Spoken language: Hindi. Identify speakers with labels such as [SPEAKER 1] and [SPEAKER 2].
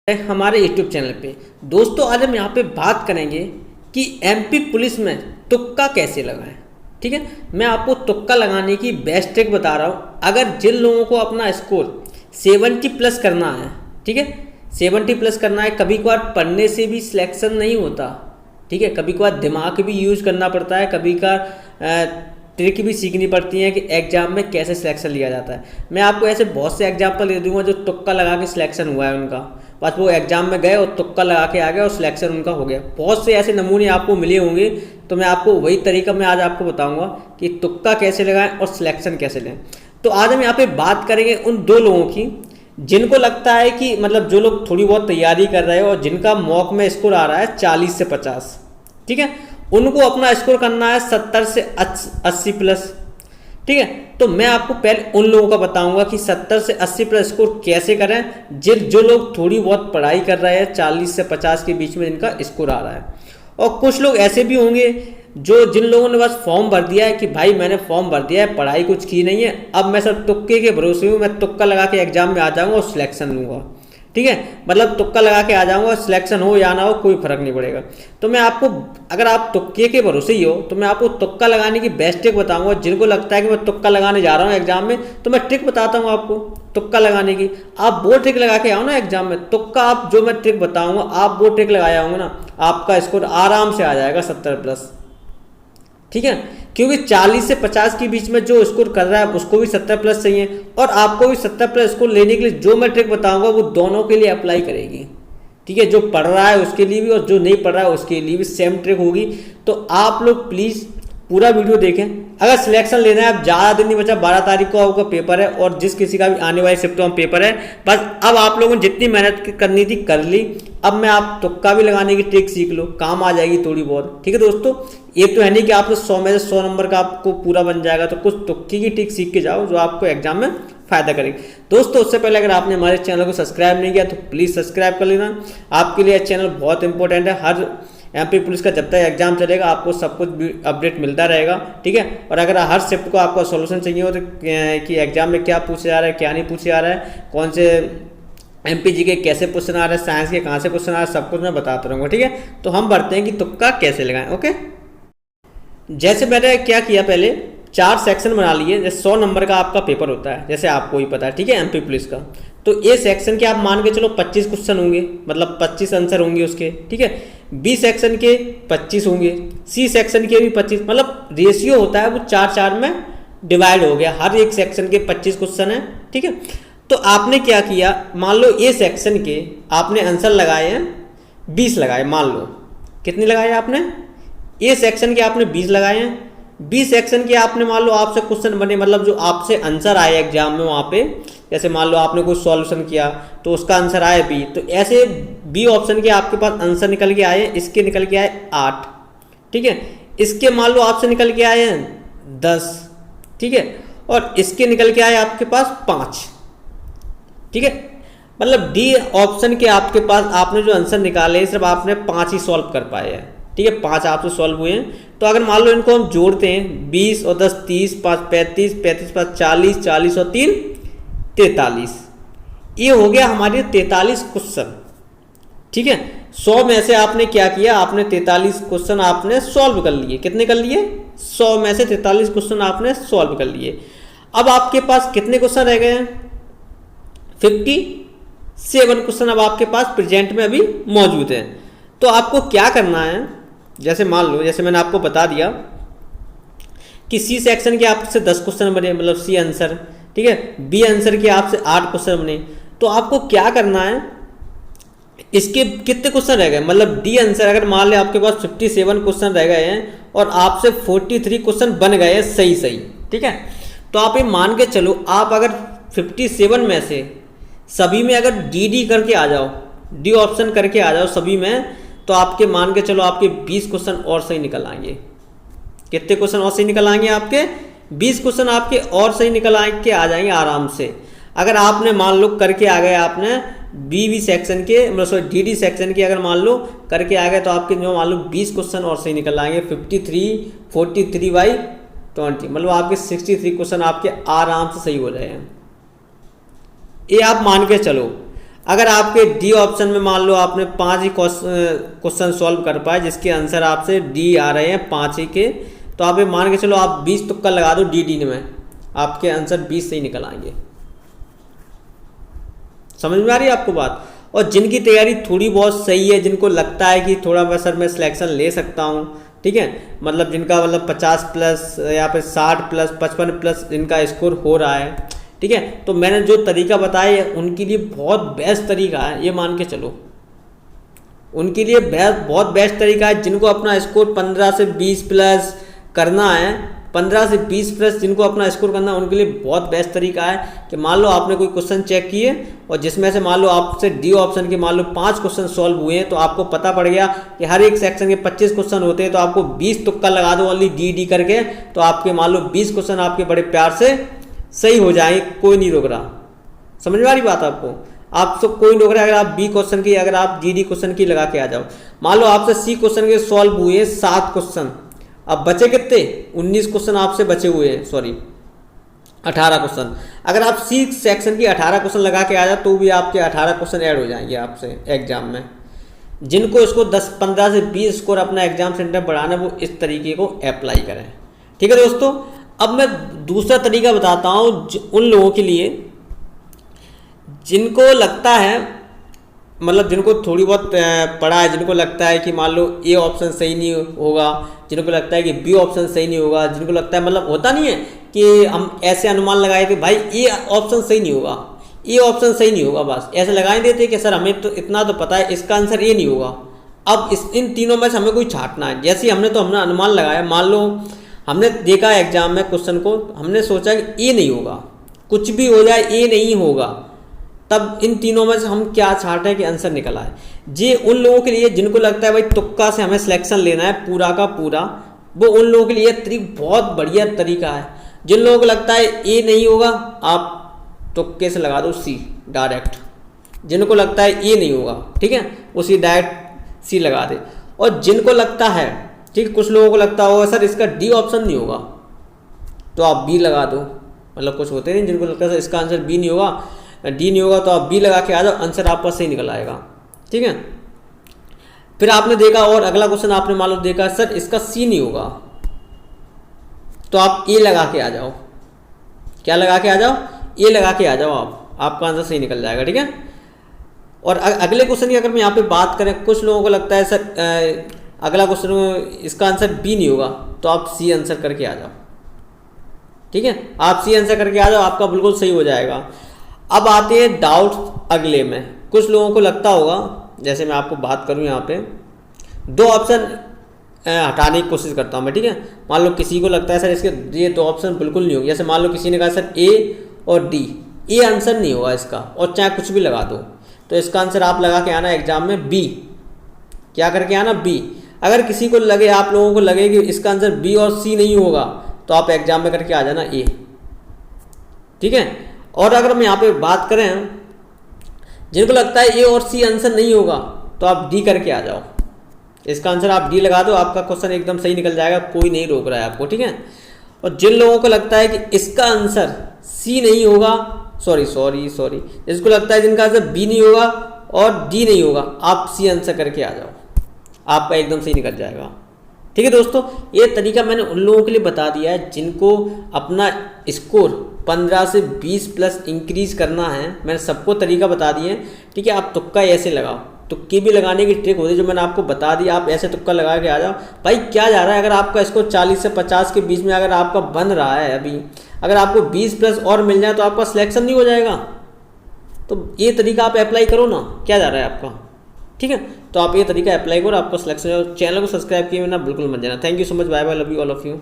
[SPEAKER 1] हमारे यूट्यूब चैनल पे। दोस्तों आज हम यहाँ पे बात करेंगे कि एमपी पुलिस में तुक्का कैसे लगाएं। ठीक है, मैं आपको तुक्का लगाने की बेस्ट ट्रिक बता रहा हूँ। अगर जिन लोगों को अपना स्कोर 70 प्लस करना है, ठीक है, 70 प्लस करना है, कभी कभार पढ़ने से भी सिलेक्शन नहीं होता, ठीक है, कभी कभार दिमाग भी यूज़ करना पड़ता है, कभी कभार ट्रिक भी सीखनी पड़ती है कि एग्जाम में कैसे सिलेक्शन लिया जाता है। मैं आपको ऐसे बहुत से एग्जाम्पल दे दूंगा जो तुक्का लगा के सिलेक्शन हुआ है उनका, बस वो एग्जाम में गए और तुक्का लगा के आ गए और सिलेक्शन उनका हो गया। बहुत से ऐसे नमूने आपको मिले होंगे, तो मैं आपको वही तरीका मैं आज आपको बताऊंगा कि तुक्का कैसे लगाएं और सिलेक्शन कैसे लें। तो आज हम यहाँ पे बात करेंगे उन दो लोगों की जिनको लगता है कि मतलब जो लोग थोड़ी बहुत तैयारी कर रहे हैं और जिनका मॉक में स्कोर आ रहा है 40 से 50, ठीक है, उनको अपना स्कोर करना है 70 से 80 प्लस। ठीक है, तो मैं आपको पहले उन लोगों का बताऊंगा कि 70 से 80 प्लस स्कोर कैसे करें, जो लोग थोड़ी बहुत पढ़ाई कर रहे हैं 40 से 50 के बीच में जिनका स्कोर आ रहा है। और कुछ लोग ऐसे भी होंगे जिन लोगों ने बस फॉर्म भर दिया है कि भाई मैंने फॉर्म भर दिया है, पढ़ाई कुछ की नहीं है, अब मैं सब तुक्के के भरोसे हूँ, मैं तुक्का लगा के एग्जाम में आ जाऊँगा और सिलेक्शन लूँगा। ठीक है, मतलब तुक्का लगा के आ जाऊंगा, सिलेक्शन हो या ना हो कोई फर्क नहीं पड़ेगा। तो मैं आपको, अगर आप तुक्के के भरोसे ही हो, तो मैं आपको तुक्का लगाने की बेस्ट ट्रिक बताऊंगा। जिनको लगता है कि मैं तुक्का लगाने जा रहा हूँ एग्जाम में, तो मैं ट्रिक बताता हूँ आपको तुक्का लगाने की। आप वो ट्रिक लगा के आओ ना एग्जाम में, तुक्का आप जो मैं ट्रिक बताऊंगा आप वो ट्रिक लगाए आओगे ना, आपका स्कोर आराम से आ जाएगा 70 प्लस। ठीक है, क्योंकि 40 से 50 के बीच में जो स्कोर कर रहा है उसको भी 70 प्लस चाहिए और आपको भी 70 प्लस स्कोर लेने के लिए जो मैं ट्रिक बताऊंगा वो दोनों के लिए अप्लाई करेगी। ठीक है, जो पढ़ रहा है उसके लिए भी और जो नहीं पढ़ रहा है उसके लिए भी सेम ट्रिक होगी। तो आप लोग प्लीज़ पूरा वीडियो देखें। अगर सिलेक्शन लेना है, अब ज़्यादा दिन नहीं बचा, 12 तारीख को आपका पेपर है और जिस किसी का भी आने वाले शिफ्टों में पेपर है, बस अब आप लोगों ने जितनी मेहनत करनी थी कर ली। अब मैं आप तुक्का भी लगाने की ट्रिक सीख लो, काम आ जाएगी थोड़ी बहुत। ठीक है दोस्तों, ये तो है नहीं कि आपको 100 में से 100 नंबर का आपको पूरा बन जाएगा, तो कुछ तुक्की की ट्रिक सीख के जाओ जो आपको एग्जाम में फायदा करेगी। दोस्तों उससे पहले अगर आपने हमारे चैनल को सब्सक्राइब नहीं किया तो प्लीज़ सब्सक्राइब कर लेना, आपके लिए चैनल बहुत इंपॉर्टेंट है। हर एमपी पुलिस का जब तक एग्जाम चलेगा आपको सब कुछ अपडेट मिलता रहेगा। ठीक है, और अगर हर शिफ्ट को आपको सॉल्यूशन चाहिए हो तो कि एग्जाम में क्या पूछे जा रहा है, क्या नहीं पूछे जा रहा है, कौन से एमपीजी के कैसे क्वेश्चन आ रहे हैं, साइंस के कहाँ से क्वेश्चन आ रहे हैं, सब कुछ मैं बताता रहूँगा। ठीक है, तो हम बढ़ते हैं कि तुक्का कैसे लगाएं। ओके, जैसे मैंने क्या किया, पहले 4 सेक्शन बना लिए। जैसे 100 नंबर का आपका पेपर होता है, जैसे आपको ही पता है, ठीक है, एमपी पुलिस का। तो ए सेक्शन के आप मान के चलो 25 क्वेश्चन होंगे, मतलब 25 आंसर होंगे उसके। ठीक है, बी सेक्शन के 25 होंगे, सी सेक्शन के भी 25, मतलब रेशियो होता है वो 4-4 में डिवाइड हो गया। हर एक सेक्शन के 25 क्वेश्चन है। ठीक है, तो आपने क्या किया, मान लो ए सेक्शन के आपने आंसर लगाए हैं 20 लगाए, मान लो कितने लगाए आपने, ए सेक्शन के आपने 20 लगाए हैं, बी सेक्शन के आपने मान लो आपसे क्वेश्चन बने, मतलब जो आपसे आंसर आए एग्जाम में वहाँ पे, जैसे मान लो आपने कोई सॉल्यूशन किया तो उसका आंसर आया बी, तो ऐसे बी ऑप्शन के आपके पास आंसर निकल के आए, इसके निकल के आए 8। ठीक है, इसके मान लो आपसे निकल के आए हैं 10। ठीक है, और इसके निकल के आए आपके पास 5। ठीक है, मतलब डी ऑप्शन के आपके पास आपने जो आंसर निकाले सिर्फ आपने 5 ही सॉल्व कर पाए हैं। ठीक है, 5 आपसे सॉल्व हुए हैं। तो अगर मान लो इनको हम जोड़ते हैं, 20 और 10 30, 5 35, 35 5 40, 40 और 3 43, ये हो गया हमारे 43 क्वेश्चन। ठीक है, 100 में से आपने क्या किया, आपने 43 क्वेश्चन आपने सॉल्व कर लिए। कितने कर लिए, 100 में से 43 क्वेश्चन आपने सॉल्व कर लिए। अब आपके पास कितने क्वेश्चन रह गए हैं, 57 क्वेश्चन अब आपके पास प्रेजेंट में अभी मौजूद हैं। तो आपको क्या करना है, जैसे मान लो, जैसे मैंने आपको बता दिया कि सी सेक्शन के आपसे 10 क्वेश्चन बने, मतलब सी आंसर। ठीक है, बी आंसर के आपसे 8 क्वेश्चन बने। तो आपको क्या करना है, इसके कितने क्वेश्चन रह गए, मतलब डी आंसर अगर मान ले आपके पास 57 क्वेश्चन रह गए हैं और आपसे 43 क्वेश्चन बन गए हैं सही सही। ठीक है, तो आप ये मान के चलो, आप अगर 57 में से सभी में अगर डी करके आ जाओ, डी ऑप्शन करके आ जाओ सभी में, तो आपके मान के चलो आपके 20 क्वेश्चन और सही निकल आएंगे। कितने क्वेश्चन और सही निकल आएंगे आपके, 20 क्वेश्चन आपके और सही निकल के आ जाएंगे आराम से। अगर आपने मान लो करके आ गए, आपने बी सेक्शन के, मतलब सॉरी डी सेक्शन के अगर मान लो करके आ गए, तो आपके जो मान लो 20 क्वेश्चन और सही निकल आएंगे। 43/20, मतलब आपके 63 क्वेश्चन आपके आराम से सही हो रहे हैं। ये आप मान के चलो। अगर आपके डी ऑप्शन में मान लो आपने 5 ही क्वेश्चन सॉल्व कर पाए जिसके आंसर आपसे डी आ रहे हैं 5 ही के, तो आप ये मान के चलो आप 20 तुक्का लगा दो डी में, आपके आंसर 20 से ही निकल आएंगे। समझ में आ रही है आपको बात? और जिनकी तैयारी थोड़ी बहुत सही है, जिनको लगता है कि थोड़ा मैं सर मैं सिलेक्शन ले सकता हूँ, ठीक है, मतलब जिनका मतलब 50 प्लस या फिर 60 प्लस 55 प्लस इनका स्कोर हो रहा है, ठीक है, तो मैंने जो तरीका बताया है उनके लिए बहुत बेस्ट तरीका है, ये मान के चलो उनके लिए बहुत बेस्ट तरीका है। जिनको अपना स्कोर 15 से 20 प्लस करना है, 15 से 20 प्लस जिनको अपना स्कोर करना है उनके लिए बहुत बेस्ट तरीका है कि मान लो आपने कोई क्वेश्चन चेक किए और जिसमें से मान लो आपसे डी ऑप्शन के मान लो 5 क्वेश्चन सॉल्व हुए हैं, तो आपको पता पड़ गया कि हर एक सेक्शन के 25 क्वेश्चन होते हैं, तो आपको 20 तुक्का लगा दो ओनली डी करके, तो आपके मान लो 20 क्वेश्चन आपके बड़े प्यार से सही हो जाएंगे, कोई नहीं रोक रहा। समझ में आ रही बात आपको? आपसे कोई रोक रहा है। अगर आप बी क्वेश्चन की, अगर आप डी क्वेश्चन की लगा के आ जाओ, मान लो आपसे सी क्वेश्चन के सॉल्व हुए 7 क्वेश्चन, अब बचे कितने? 19 क्वेश्चन आपसे बचे हुए हैं, सॉरी 18 क्वेश्चन। अगर आप सी सेक्शन की 18 क्वेश्चन लगा के आ जाओ तो भी आपके 18 क्वेश्चन ऐड हो जाएंगे आपसे एग्जाम में। जिनको इसको 15 से 20 स्कोर अपना एग्जाम सेंटर बढ़ाना, वो इस तरीके को अप्लाई करें। ठीक है दोस्तों, अब मैं दूसरा तरीका बताता हूँ उन लोगों के लिए जिनको लगता है, मतलब जिनको थोड़ी बहुत पढ़ा है, जिनको लगता है कि मान लो ए ऑप्शन सही नहीं होगा, जिनको लगता है कि बी ऑप्शन सही नहीं होगा, जिनको लगता है, मतलब होता नहीं है कि हम ऐसे अनुमान लगाए कि भाई ए ऑप्शन सही नहीं होगा, ए ऑप्शन सही नहीं होगा, बस ऐसे लगाए देते कि सर हमें तो इतना तो पता है इसका आंसर ए नहीं होगा। अब इन तीनों में से हमें कोई छांटना है। जैसे हमने अनुमान लगाया, मान लो हमने देखा एग्जाम में क्वेश्चन को, हमने सोचा कि ए नहीं होगा, कुछ भी हो जाए ए नहीं होगा, तब इन तीनों में से हम क्या छांटें कि आंसर निकल आए। ये उन लोगों के लिए जिनको लगता है भाई तुक्का से हमें सिलेक्शन लेना है पूरा का पूरा, वो उन लोगों के लिए बहुत बढ़िया तरीका है। जिन लोगों को लगता है ए नहीं होगा, आप तुक्के से लगा दो सी डायरेक्ट। जिनको लगता है ए नहीं होगा, ठीक है, उसी डायरेक्ट सी लगा दे। और जिनको लगता है, ठीक, कुछ लोगों को लगता होगा सर इसका डी ऑप्शन नहीं होगा, तो आप बी लगा दो। मतलब कुछ होते नहीं जिनको लगता है इसका आंसर बी नहीं होगा, डी नहीं होगा, तो आप बी लगा के आ जाओ, आंसर आपका सही निकल आएगा। ठीक है, फिर आपने देखा और अगला क्वेश्चन आपने मान लो देखा सर इसका सी नहीं होगा, तो आप ए लगा के आ जाओ। क्या लगा के आ जाओ? ए लगा के आ जाओ, आपका आंसर सही निकल जाएगा। ठीक है, और अगले क्वेश्चन की अगर मैं यहाँ पे बात करें, कुछ लोगों को लगता है सर अगला क्वेश्चन इसका आंसर बी नहीं होगा, तो आप सी आंसर करके आ जाओ। ठीक है, आप सी आंसर करके आ जाओ, आपका बिल्कुल सही हो जाएगा। अब आते हैं डाउट अगले में। कुछ लोगों को लगता होगा, जैसे मैं आपको बात करूं यहाँ पे 2 ऑप्शन हटाने की कोशिश करता हूँ मैं। ठीक है, मान लो किसी को लगता है सर इसके ये 2 ऑप्शन बिल्कुल नहीं होंगे। जैसे मान लो किसी ने कहा सर ए और डी, ए आंसर नहीं होगा इसका, और चाहे कुछ भी लगा दो, तो इसका आंसर आप लगा के आना एग्जाम में बी। क्या करके आना? बी। अगर किसी को लगे, आप लोगों को लगे कि इसका आंसर बी और सी नहीं होगा, तो आप एग्जाम में करके आ जाना ए। ठीक है, और अगर हम यहाँ पे बात करें जिनको लगता है ए और सी आंसर नहीं होगा, तो आप डी करके आ जाओ। इसका आंसर आप डी लगा दो, आपका क्वेश्चन एकदम सही निकल जाएगा, कोई नहीं रोक रहा है आपको। ठीक है, और जिन लोगों को लगता है कि इसका आंसर सी नहीं होगा, सॉरी जिसको लगता है जिनका आंसर बी नहीं होगा और डी नहीं होगा, आप सी आंसर करके आ जाओ, आपका एकदम सही निकल जाएगा। ठीक है दोस्तों, ये तरीका मैंने उन लोगों के लिए बता दिया है जिनको अपना स्कोर 15 से 20 प्लस इंक्रीज करना है। मैंने सबको तरीका बता दिए। ठीक है, आप तुक्का ऐसे लगाओ, तुक्के भी लगाने की ट्रिक होती है जो मैंने आपको बता दी। आप ऐसे तुक्का लगा के आ जाओ। भाई क्या जा रहा है, अगर आपका स्कोर 40 से 50 के बीच में अगर आपका बन रहा है अभी, अगर आपको 20 प्लस और मिल जाए तो आपका सिलेक्शन नहीं हो जाएगा। तो ये तरीका आप अप्लाई करो ना, क्या जा रहा है आपका। ठीक है, तो आप ये तरीका अप्लाई करो, आपको सिलेक्शन हो। चैनल को सब्सक्राइब किए बिना बिल्कुल मत जाना। Thank you so much, bye bye, love you all of you.